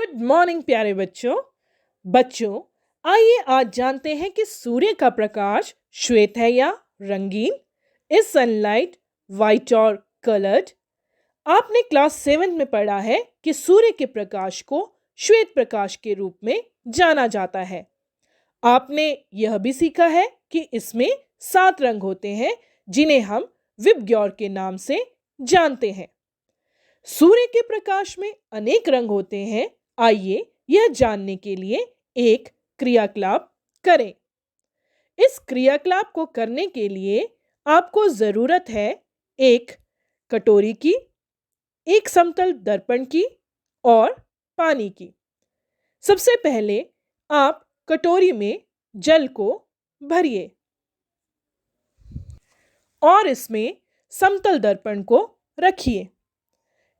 Good morning प्यारे बच्चों। बच्चों, आइए आज जानते हैं कि सूर्य का प्रकाश श्वेत है या रंगीन। इज सनलाइट वाइट और कलर्ड? आपने क्लास 7 में पढ़ा है कि सूर्य के प्रकाश को श्वेत प्रकाश के रूप में जाना जाता है। आपने यह भी सीखा है कि इसमें 7 रंग होते हैं जिन्हें हम विबग्योर के नाम से जानते हैं। सूर्य के प्रकाश में अनेक रंग होते हैं। आइए यह जानने के लिए एक क्रियाकलाप करें। इस क्रियाकलाप को करने के लिए आपको जरूरत है एक कटोरी की, एक समतल दर्पण की और पानी की। सबसे पहले आप कटोरी में जल को भरिए और इसमें समतल दर्पण को रखिए।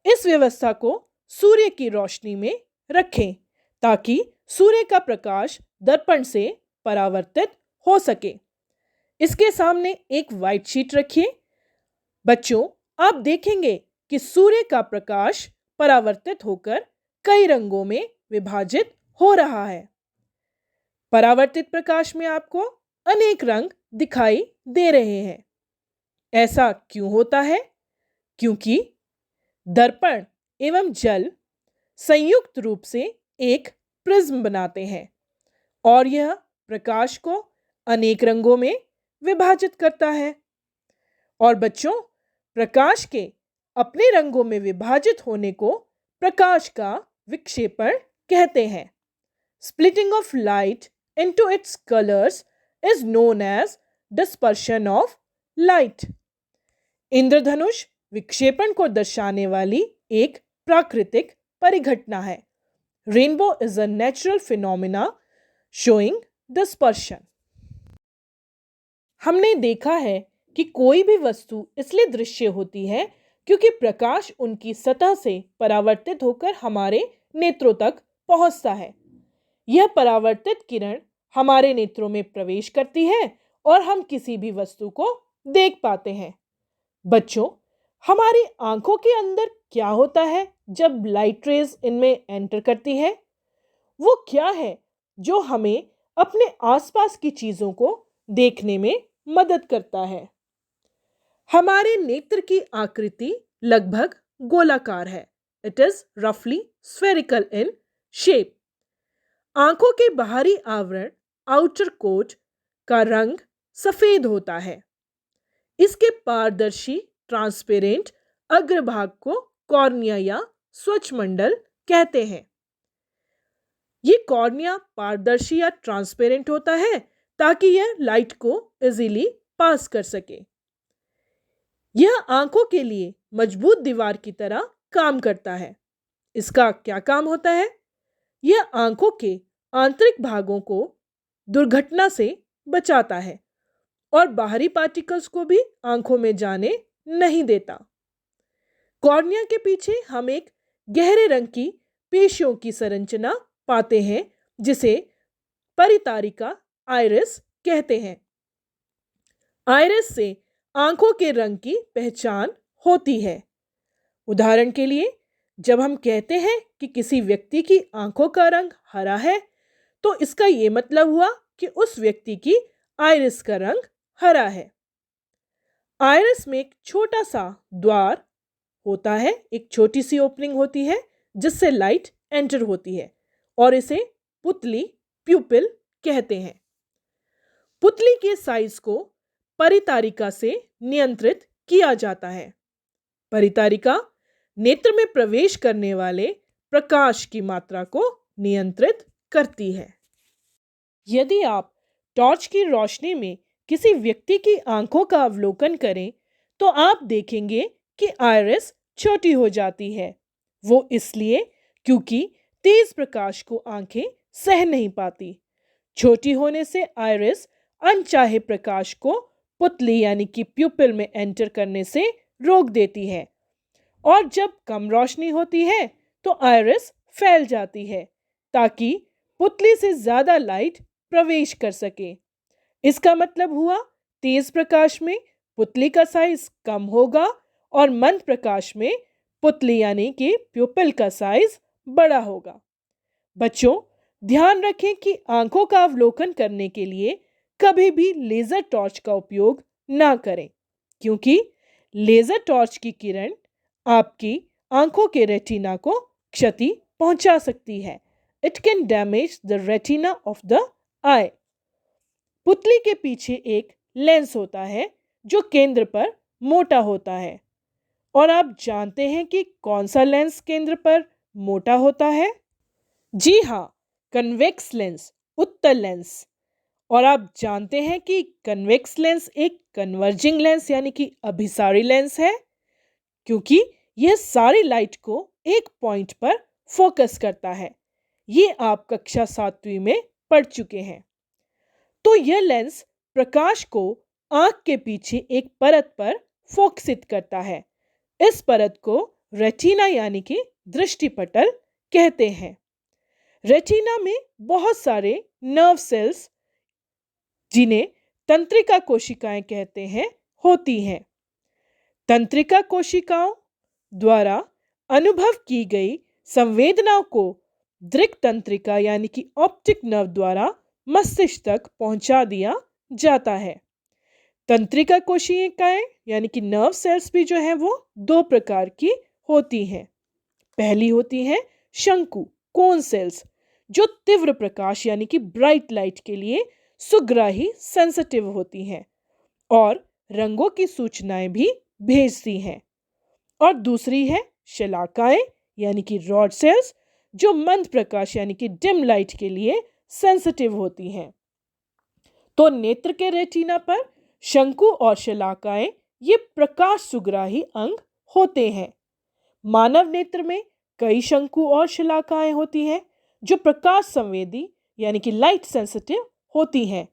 इस व्यवस्था को सूर्य की रोशनी में रखें ताकि सूर्य का प्रकाश दर्पण से परावर्तित हो सके। इसके सामने एक व्हाइट शीट रखिए। बच्चों, आप देखेंगे कि सूर्य का प्रकाश परावर्तित होकर कई रंगों में विभाजित हो रहा है। परावर्तित प्रकाश में आपको अनेक रंग दिखाई दे रहे हैं। ऐसा क्यों होता है? क्योंकि दर्पण एवं जल संयुक्त रूप से एक प्रिज्म बनाते हैं और यह प्रकाश को अनेक रंगों में विभाजित करता है। और बच्चों, प्रकाश के अपने रंगों में विभाजित होने को प्रकाश का विक्षेपण कहते हैं। Splitting of light into its colours is known as dispersion of light. इंद्रधनुष विक्षेपण को दर्शाने वाली एक प्राकृतिक परिघटना है। Rainbow is a natural phenomena showing dispersion. हमने देखा है कि कोई भी वस्तु इसलिए दृश्य होती है क्योंकि प्रकाश उनकी सतह से परावर्तित होकर हमारे नेत्रों तक पहुंचता है। यह परावर्तित किरण हमारे नेत्रों में प्रवेश करती है और हम किसी भी वस्तु को देख पाते हैं। बच्चों, हमारी आंखों के अंदर क्या होता है जब लाइट रेज इनमें एंटर करती है? वो क्या है जो हमें अपने आसपास की चीजों को देखने में मदद करता है? हमारे नेत्र की आकृति लगभग गोलाकार है। इट इज रफली स्फेरिकल इन शेप। आंखों के बाहरी आवरण आउटर कोट का रंग सफेद होता है। इसके पारदर्शी ट्रांसपेरेंट अग्रभाग को कॉर्निया या स्वचमंडल कहते हैं। ये कॉर्निया पारदर्शी या ट्रांसपेरेंट होता है ताकि यह लाइट को इजीली पास कर सके। यह आंखों के लिए मजबूत दीवार की तरह काम करता है। इसका क्या काम होता है? यह आंखों के आंतरिक भागों को दुर्घटना से बचाता है और बाहरी पार्टिकल्स को भी आंखों में जाने नहीं देता। कॉर्निया के पीछे हम एक गहरे रंग की पेशियों की संरचना पाते हैं जिसे परितारिका आइरिस कहते हैं। आइरिस से आंखों के रंग की पहचान होती है। उदाहरण के लिए, जब हम कहते हैं कि किसी व्यक्ति की आंखों का रंग हरा है तो इसका यह मतलब हुआ कि उस व्यक्ति की आइरिस का रंग हरा है। आइरिस में एक छोटा सा द्वार होता है, एक छोटी सी ओपनिंग होती है जिससे लाइट एंटर होती है और इसे पुतली प्यूपिल कहते हैं। पुतली के साइज को परितारिका से नियंत्रित किया जाता है। परितारिका नेत्र में प्रवेश करने वाले प्रकाश की मात्रा को नियंत्रित करती है। यदि आप टॉर्च की रोशनी में किसी व्यक्ति की आंखों का अवलोकन करें तो आप देखेंगे कि आइरिस छोटी हो जाती है। वो इसलिए क्योंकि तेज प्रकाश को आंखें सह नहीं पाती। छोटी होने से आइरिस अनचाहे प्रकाश को पुतली यानी कि प्यूपिल में एंटर करने से रोक देती है और जब कम रोशनी होती है तो आइरिस फैल जाती है ताकि पुतली से ज्यादा लाइट प्रवेश कर सके। इसका मतलब हुआ तेज प्रकाश में पुतली का साइज कम होगा और मंद प्रकाश में पुतली यानी कि प्यूपिल का साइज बड़ा होगा। बच्चों, ध्यान रखें कि आंखों का अवलोकन करने के लिए कभी भी लेजर टॉर्च का उपयोग ना करें, क्योंकि लेजर टॉर्च की किरण आपकी आंखों के रेटिना को क्षति पहुंचा सकती है। It can damage the retina of the eye. पुतली के पीछे एक लेंस होता है जो केंद्र पर मोटा होता है। और आप जानते हैं कि कौन सा लेंस केंद्र पर मोटा होता है? जी हाँ, कन्वेक्स लेंस, उत्तल लेंस। और आप जानते हैं कि कन्वेक्स लेंस एक कन्वर्जिंग लेंस यानी कि अभिसारी लेंस है, क्योंकि यह सारी लाइट को एक पॉइंट पर फोकस करता है। ये आप कक्षा 7वीं में पढ़ चुके हैं। तो यह लेंस प्रकाश को आंख के पीछे एक परत पर फोकसित करता है। इस परत को रेटिना यानी कि दृष्टिपटल कहते हैं। रेटिना में बहुत सारे नर्व सेल्स, जिन्हें तंत्रिका कोशिकाएं कहते हैं, होती हैं। तंत्रिका कोशिकाओं द्वारा अनुभव की गई संवेदनाओं को दृक् तंत्रिका यानी कि ऑप्टिक नर्व द्वारा मस्तिष्क तक पहुंचा दिया जाता है। तंत्रिका कोशिकाएं यानी कि नर्व सेल्स भी जो है वो दो प्रकार की होती हैं। पहली होती है शंकु, कोन सेल्स, जो तीव्र प्रकाश यानी कि ब्राइट लाइट के लिए सुग्राही, सेंसिटिव होती हैं और रंगों की सूचनाएं भी भेजती हैं। और दूसरी है शलाकाएं यानी कि रॉड सेल्स, जो मंद प्रकाश यानी कि डिम लाइट के लिए सेंसिटिव होती हैं। तो नेत्र के रेटिना पर शंकु और शलाकाएं ये प्रकाश सुग्राही अंग होते हैं। मानव नेत्र में कई शंकु और शलाकाएं होती हैं जो प्रकाश संवेदी यानी कि लाइट सेंसिटिव होती हैं।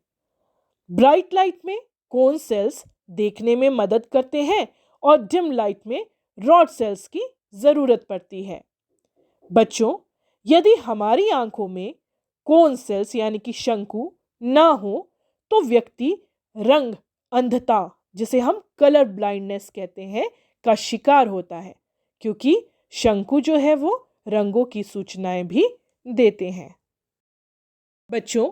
ब्राइट लाइट में कोन सेल्स देखने में मदद करते हैं और डिम लाइट में रॉड सेल्स की जरूरत पड़ती है। बच्चों, यदि हमारी आंखों में कोन सेल्स यानी कि शंकु ना हो तो व्यक्ति रंग अंधता, जिसे हम कलर ब्लाइंडनेस कहते हैं, का शिकार होता है, क्योंकि शंकु जो है वो रंगों की सूचनाएं भी देते हैं। बच्चों,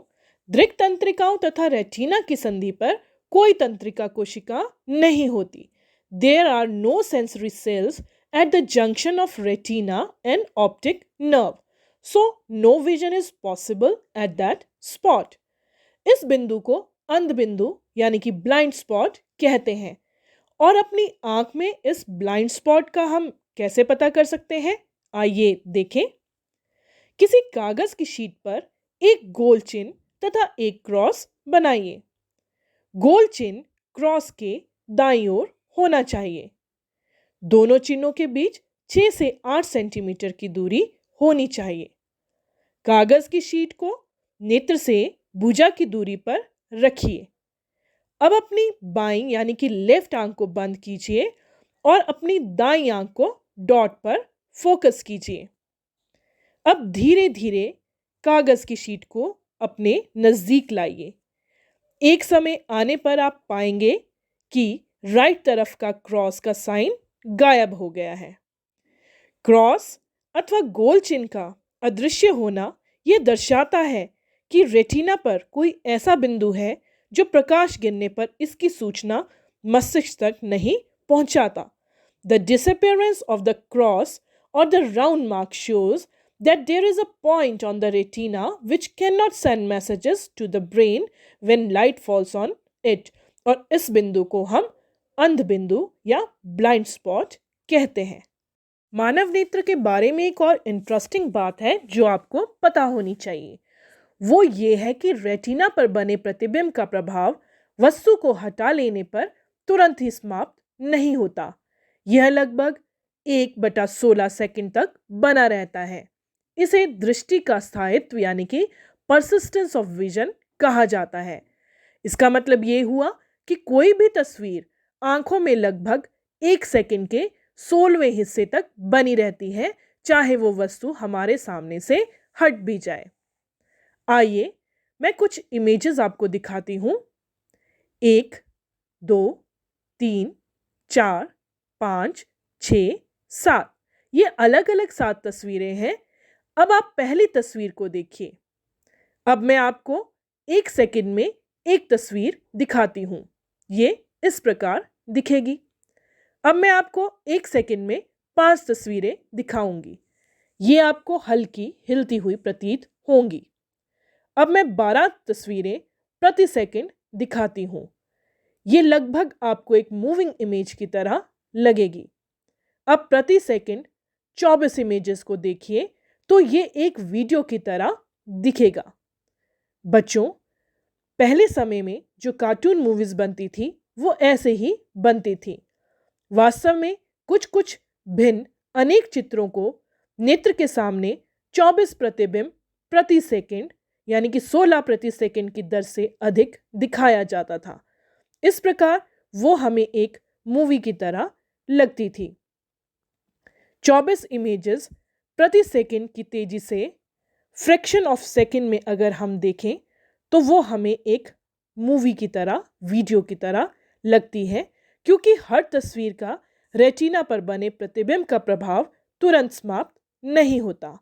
दृक् तंत्रिकाओं तथा रेटिना की संधि पर कोई तंत्रिका कोशिका नहीं होती। There are no sensory cells at the junction of retina and optic nerve, so no vision is possible at that spot. इस बिंदु को अंध बिंदु यानी कि ब्लाइंड स्पॉट कहते हैं। और अपनी आंख में इस ब्लाइंड स्पॉट का हम कैसे पता कर सकते हैं? आइए देखें। किसी कागज की शीट पर एक गोल चिन्ह तथा एक क्रॉस बनाइए। गोल चिन्ह क्रॉस के दाईं ओर होना चाहिए। दोनों चिन्हों के बीच 6 से 8 सेंटीमीटर की दूरी होनी चाहिए। कागज की शीट को नेत्र से भुजा की दूरी पर रखिए। अब अपनी बाईं यानी कि लेफ्ट आंख को बंद कीजिए और अपनी दाईं आंख को डॉट पर फोकस कीजिए। अब धीरे धीरे कागज की शीट को अपने नजदीक लाइए। एक समय आने पर आप पाएंगे कि राइट तरफ का क्रॉस का साइन गायब हो गया है। क्रॉस अथवा गोल चिन्ह का अदृश्य होना यह दर्शाता है कि रेटिना पर कोई ऐसा बिंदु है जो प्रकाश गिरने पर इसकी सूचना मस्तिष्क तक नहीं पहुंचाता। The disappearance of the cross or the round mark shows that there is a point on the retina which cannot send messages to the brain when light falls on it. और इस बिंदु को हम अंध बिंदु या ब्लाइंड स्पॉट कहते हैं। मानव नेत्र के बारे में एक और इंटरेस्टिंग बात है जो आपको पता होनी चाहिए। वो ये है कि रेटिना पर बने प्रतिबिंब का प्रभाव वस्तु को हटा लेने पर तुरंत ही समाप्त नहीं होता। यह लगभग 1/16 सेकंड तक बना रहता है। इसे दृष्टि का स्थायित्व यानी कि परसिस्टेंस ऑफ विजन कहा जाता है। इसका मतलब ये हुआ कि कोई भी तस्वीर आंखों में लगभग 1 सेकंड के 16वें हिस्से तक बनी रहती है, चाहे वो वस्तु हमारे सामने से हट भी जाए। आइए मैं कुछ इमेजेस आपको दिखाती हूँ। 1, 2, 3, 4, 5, 6, 7। ये अलग अलग 7 तस्वीरें हैं। अब आप पहली तस्वीर को देखिए। अब मैं आपको 1 सेकंड में एक तस्वीर दिखाती हूँ। ये इस प्रकार दिखेगी। अब मैं आपको 1 सेकंड में 5 तस्वीरें दिखाऊंगी। ये आपको हल्की हिलती हुई प्रतीत होंगी। अब मैं 12 तस्वीरें प्रति सेकंड दिखाती हूँ। ये लगभग आपको एक मूविंग इमेज की तरह लगेगी। अब प्रति सेकंड 24 इमेजेस को देखिए तो ये एक वीडियो की तरह दिखेगा। बच्चों, पहले समय में जो कार्टून मूवीज बनती थी वो ऐसे ही बनती थी। वास्तव में कुछ कुछ भिन्न अनेक चित्रों को नेत्र के सामने 24 प्रतिबिंब प्रति सेकंड यानी कि 16 प्रति सेकंड की दर से अधिक दिखाया जाता था। इस प्रकार वो हमें एक मूवी की तरह लगती थी। 24 इमेजेस प्रति सेकंड की तेजी से फ्रैक्शन ऑफ सेकंड में अगर हम देखें तो वो हमें एक मूवी की तरह, वीडियो की तरह लगती है, क्योंकि हर तस्वीर का रेटिना पर बने प्रतिबिंब का प्रभाव तुरंत समाप्त नहीं होता।